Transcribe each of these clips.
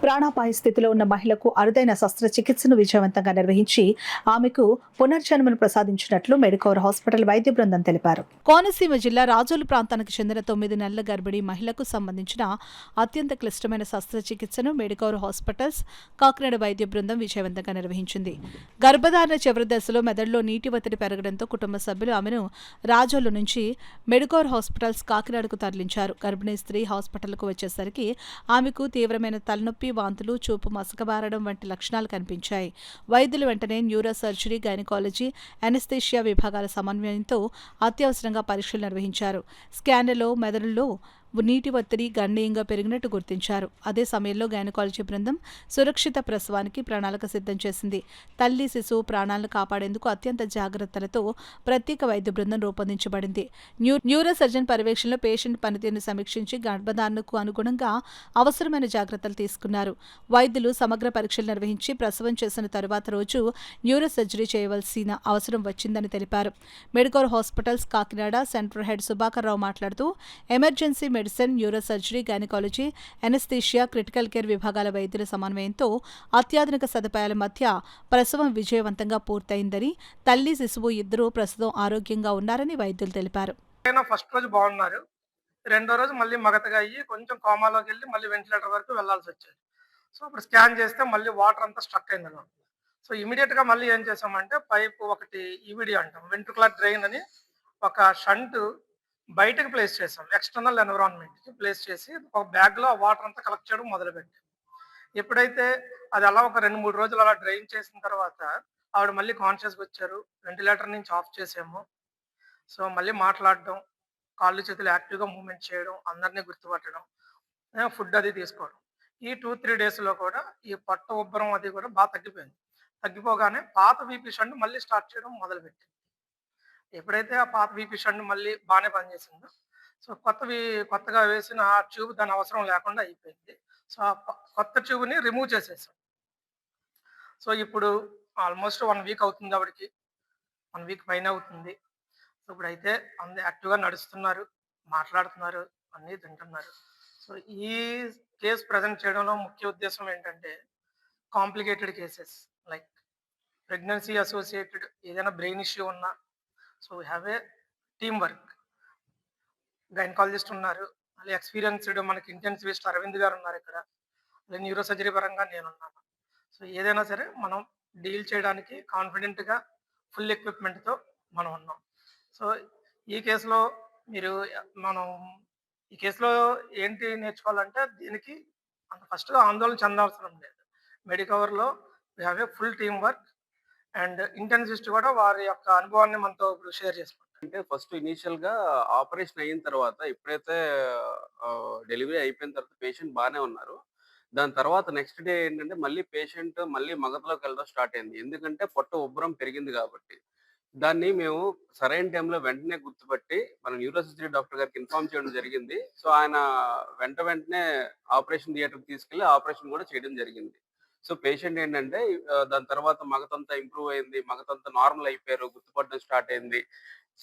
ప్రాణాపాయ స్థితిలో ఉన్న మహిళకు అరుదైన శస్త్రచికిత్సను విజయవంతంగా నిర్వహించి ఆమెకు పునర్జన్మను ప్రసాదించినట్లు మెడికవర్ హాస్పిటల్ వైద్య బృందం తెలిపారు. కోనసీమ జిల్లా రాజోలు ప్రాంతానికి చెందిన 9 నెలల గర్భిణీ మహిళకు సంబంధించిన అత్యంత క్లిష్టమైన శస్త్రచికిత్సను మెడికవర్ హాస్పిటల్స్ కాకినాడ వైద్య బృందం విజయవంతంగా నిర్వహించింది. గర్భధారణ చివరి దశలో మెదడులో నీటి ఒత్తిడి పెరగడంతో కుటుంబ సభ్యులు ఆమెను రాజోలు నుంచి మెడికవర్ హాస్పిటల్స్ కాకినాడకు తరలించారు. గర్భిణీ స్త్రీ హాస్పిటల్కు వచ్చేసరికి ఆమెకు తీవ్రమైన తలనొప్పి, వాంతులు, చూపు మసకబారడం వంటి లక్షణాలు కనిపించాయి. వైద్యులు వెంటనే న్యూరో సర్జరీ, గైనకాలజీ, అనెస్థీషియా విభాగాల సమన్వయంతో అత్యవసరంగా పరీక్షలు నిర్వహించారు. స్కాన్లలో మెదడులో నీటి ఒత్తిడి గణనీయంగా పెరిగినట్టు గుర్తించారు. అదే సమయంలో గైనకాలజీ బృందం సురక్షిత ప్రసవానికి ప్రణాళిక సిద్ధం చేసింది. తల్లి, శిశువు ప్రాణాలను కాపాడేందుకు అత్యంత జాగ్రత్తలతో ప్రత్యేక వైద్య బృందం రూపొందించబడింది. న్యూరో సర్జన్ పర్యవేక్షణలో పేషెంట్ పనితీరును సమీక్షించి గర్భధారణకు అనుగుణంగా అవసరమైన జాగ్రత్తలు తీసుకున్నారు. వైద్యులు సమగ్ర పరీక్షలు నిర్వహించి ప్రసవం చేసిన తరువాత రోజు న్యూరో సర్జరీ చేయవలసిన అవసరం వచ్చిందని తెలిపారు. Medicover hospitals Kakinada centre head Subhakar Rao మాట్లాడుతూ emergency medicine, neuro surgery, gynaecology, anaesthesia, critical care విభాగాల వైద్యుల సమన్వయంతో అత్యాధునిక సదుపాయాల మధ్య ప్రసవం విజయవంతంగా పూర్తయిందని, తల్లి, శిశువు ఇద్దరూ ప్రస్తుతం ఆరోగ్యంగా ఉన్నారని వైద్యులు తెలిపారు. ఫస్ట్ రోజు బాగున్నారు. రెండో రోజు మళ్ళీ మగతగా అయ్యి కొంచెం కోమాలోకి వెళ్ళి మళ్ళీ వెంటిలేటర్ వరకు వెళ్ళాల్సి వచ్చేది. సో అప్పుడు స్కాన్ చేస్తే మళ్ళీ వాటర్ అంతా స్ట్రక్ అయిందన్నమాట. సో ఇమీడియట్‌గా మళ్ళీ ఏం చేసామంటే పైప్ ఒకటి ఈవీడీ అంటాం. వెంట్రుకులర్ డ్రైన్ అని ఒక షంట్ బయటకి ప్లేస్ చేసాం. ఎక్స్టర్నల్ ఎన్విరాన్మెంట్‌కి ప్లేస్ చేసి ఒక బ్యాగ్‌లో ఆ వాటర్ అంతా కలెక్ట్ చేయడం మొదలుపెట్టాం. ఎప్పుడైతే అది అలా ఒక 2, 3 రోజులు అలా డ్రైన్ చేసిన తర్వాత ఆవిడ మళ్ళీ కాన్షియస్‌గా వచ్చారు. వెంటిలేటర్ నుంచి ఆఫ్ చేసాము. సో మళ్ళీ మాట్లాడడం, కాళ్ళు చేతులు యాక్టివ్‌గా మూవ్‌మెంట్ చేయడం, అందరిని గుర్తుపట్టడం, ఫుడ్ అది తీసుకోవడం. ఈ 2, 3 డేస్‌లో కూడా ఈ పొట్ట ఉబ్బరం అది కూడా తగ్గిపోయింది. తగ్గిపోగానే పాత బీపీ షంట్ మళ్ళీ స్టార్ట్ చేయడం మొదలుపెట్టింది. ఎప్పుడైతే ఆ పాత బీపీ షంట్ మళ్ళీ బానే పనిచేసిందో, సో కొత్తగా వేసిన ఆ ట్యూబ్ దాని అవసరం లేకుండా అయిపోయింది. సో ఆ కొత్త ట్యూబ్‌ని రిమూవ్ చేసేసాం. సో ఇప్పుడు ఆల్‌మోస్ట్ 1 వీక్ అవుతుంది ఆవిడకి. 1 వీక్ పైనే అవుతుంది. సో ఇప్పుడైతే యాక్టివ్‌గా నడుస్తున్నారు, మాట్లాడుతున్నారు, అన్నీ తింటున్నారు. సో ఈ కేస్ ప్రెజెంట్ చేయడంలో ముఖ్య ఉద్దేశ్యం ఏంటంటే, complicated cases like pregnancy associated ఏదైనా బ్రెయిన్ ఇష్యూ ఉన్నా, so we have a team work. Gynaecologist ఉన్నారు. మళ్ళీ ఎక్స్‌పీరియన్స్‌డ్ మనకి ఇంటెన్సివిస్ట్ అరవింద్ గారు ఉన్నారు ఇక్కడ. మళ్ళీ న్యూరో సర్జరీ పరంగా నేనున్నాను. సో ఏదైనా సరే మనం డీల్ చేయడానికి కాన్ఫిడెంట్‌గా ఫుల్ ఎక్విప్‌మెంట్‌తో మనం ఉన్నాం. సో ఈ కేస్‌లో మీరు మనం ఈ కేస్‌లో ఏంటి నేర్చుకోవాలంటే దీనికి అంత ఫస్ట్‌గా ఆందోళన చెందాల్సిన లేదు. మెడికవర్‌లో we have a full team work and intensivist కూడా వారి యొక్క అనుభవాన్ని మనతో ఇప్పుడు షేర్ చేసుకుంటారు. అంటే ఫస్ట్ ఇనీషియల్‌గా ఆపరేషన్ అయిన తర్వాత ఎప్పుడైతే డెలివరీ అయిపోయిన తర్వాత పేషెంట్ బానే ఉన్నారు. దాని తర్వాత నెక్స్ట్ డే ఏంటంటే మళ్ళీ పేషెంట్ మళ్ళీ మగతలోకెళ్ళడం స్టార్ట్ అయింది. ఎందుకంటే పొట్ట ఉబ్బరం పెరిగింది కాబట్టి. దాన్ని మేము సరైన టైంలో వెంటనే గుర్తుపట్టి మన న్యూరో సర్జరీ డాక్టర్ గారికి ఇన్ఫార్మ్ చేయడం జరిగింది. సో, ఆయన వెంటనే ఆపరేషన్ థియేటర్‌కి తీసుకెళ్ళి ఆపరేషన్ కూడా చేయడం జరిగింది. సో, పేషెంట్ ఏంటంటే దాని తర్వాత మగతంతా ఇంప్రూవ్ అయింది. మగతంతా నార్మల్ అయిపోయారు. గుర్తుపట్టడం స్టార్ట్ అయింది.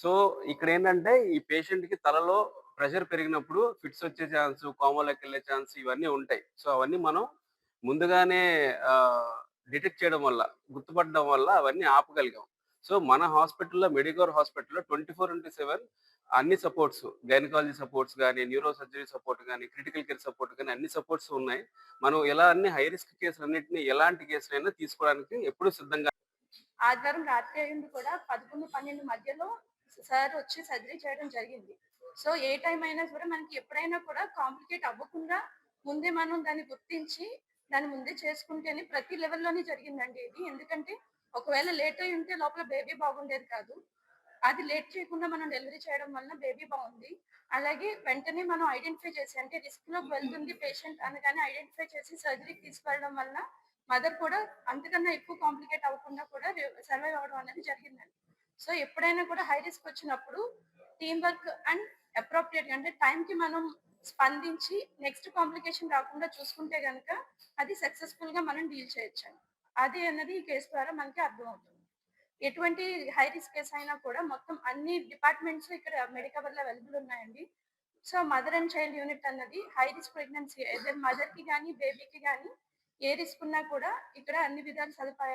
సో, ఇక్కడేంటంటే ఈ పేషెంట్‌కి తలలో ప్రెషర్ పెరిగినప్పుడు ఫిట్స్ వచ్చే ఛాన్స్, కోమాలోకెళ్ళే ఛాన్స్ ఇవన్నీ ఉంటాయి. సో, అవన్నీ మనం ముందుగానే డిటెక్ట్ చేయడం వల్ల, గుర్తుపట్టడం వల్ల అవన్నీ ఆపగలిగాం. సో, మన హాస్పిటల్‌లో మెడికవర్ హాస్పిటల్‌లో 24/7 అన్ని సపోర్ట్స్, గైనకాలజీ సపోర్ట్స్ గాని, న్యూరో సర్జరీ సపోర్ట్ గాని, క్రిటికల్ కేర్ సపోర్ట్ గాని అన్ని సపోర్ట్స్ ఉన్నాయి. మనం ఇలా అన్ని హై రిస్క్ కేసులన్నిటిని ఎలాంటి కేసులైనా తీసుకోవడానికి ఎప్పుడూ సిద్ధంగా. ఆదివారం రాత్రి అయింది కూడా 11, 12 మధ్యలో సార్ వచ్చి సర్జరీ చేయడం జరిగింది. సో, ఏ టైం అయినా కూడా మనకి ఎప్పుడైనా కూడా కాంప్లికేట్ అవ్వకుండా ముందే మనం దాన్ని గుర్తించి దాన్ని ముందే చేసుకుంటేనే ప్రతి లెవెల్‌లోనే జరిగిందండి ఇది. ఎందుకంటే ఒకవేళ లేట్ అయ్యి ఉంటే లోపల బేబీ బాగుండేది కాదు. అది లేట్ చేయకుండా మనం డెలివరీ చేయడం వలన బేబీ బాగుంది. అలాగే వెంటనే మనం ఐడెంటిఫై చేసి అంటే రిస్క్‌లోకి వెళ్తుంది పేషెంట్ అనగానే ఐడెంటిఫై చేసి సర్జరీకి తీసుకెళ్ళడం వలన మదర్ కూడా అంతకన్నా ఎక్కువ కాంప్లికేట్ అవ్వకుండా కూడా సర్వైవ్ అవ్వడం అనేది జరిగిందండి. సో, ఎప్పుడైనా కూడా హై రిస్క్ వచ్చినప్పుడు టీమ్ వర్క్ అండ్ అప్రోప్రియేట్‌గా అంటే టైంకి మనం స్పందించి నెక్స్ట్ కాంప్లికేషన్ రాకుండా చూసుకుంటే గనక అది సక్సెస్‌ఫుల్‌గా మనం డీల్ చేయొచ్చండి. అది అన్నది ఈ కేస్ ద్వారా మనకి అర్థమవుతుంది. ఎటువంటి హై రిస్క్ కేస్ అయినా కూడా మొత్తం అన్ని డిపార్ట్మెంట్స్ ఇక్కడ మెడికవర్‌లో అవైలబుల్ ఉన్నాయండి. So, mother and child unit అన్నది హై రిస్క్ ప్రెగ్నెన్సీ ఐదర్ మదర్‌కి గాని, బేబీకి గాని ఏ రిస్క్ ఉన్నా కూడా ఇక్కడ అన్ని విధాల సదుపాయాలు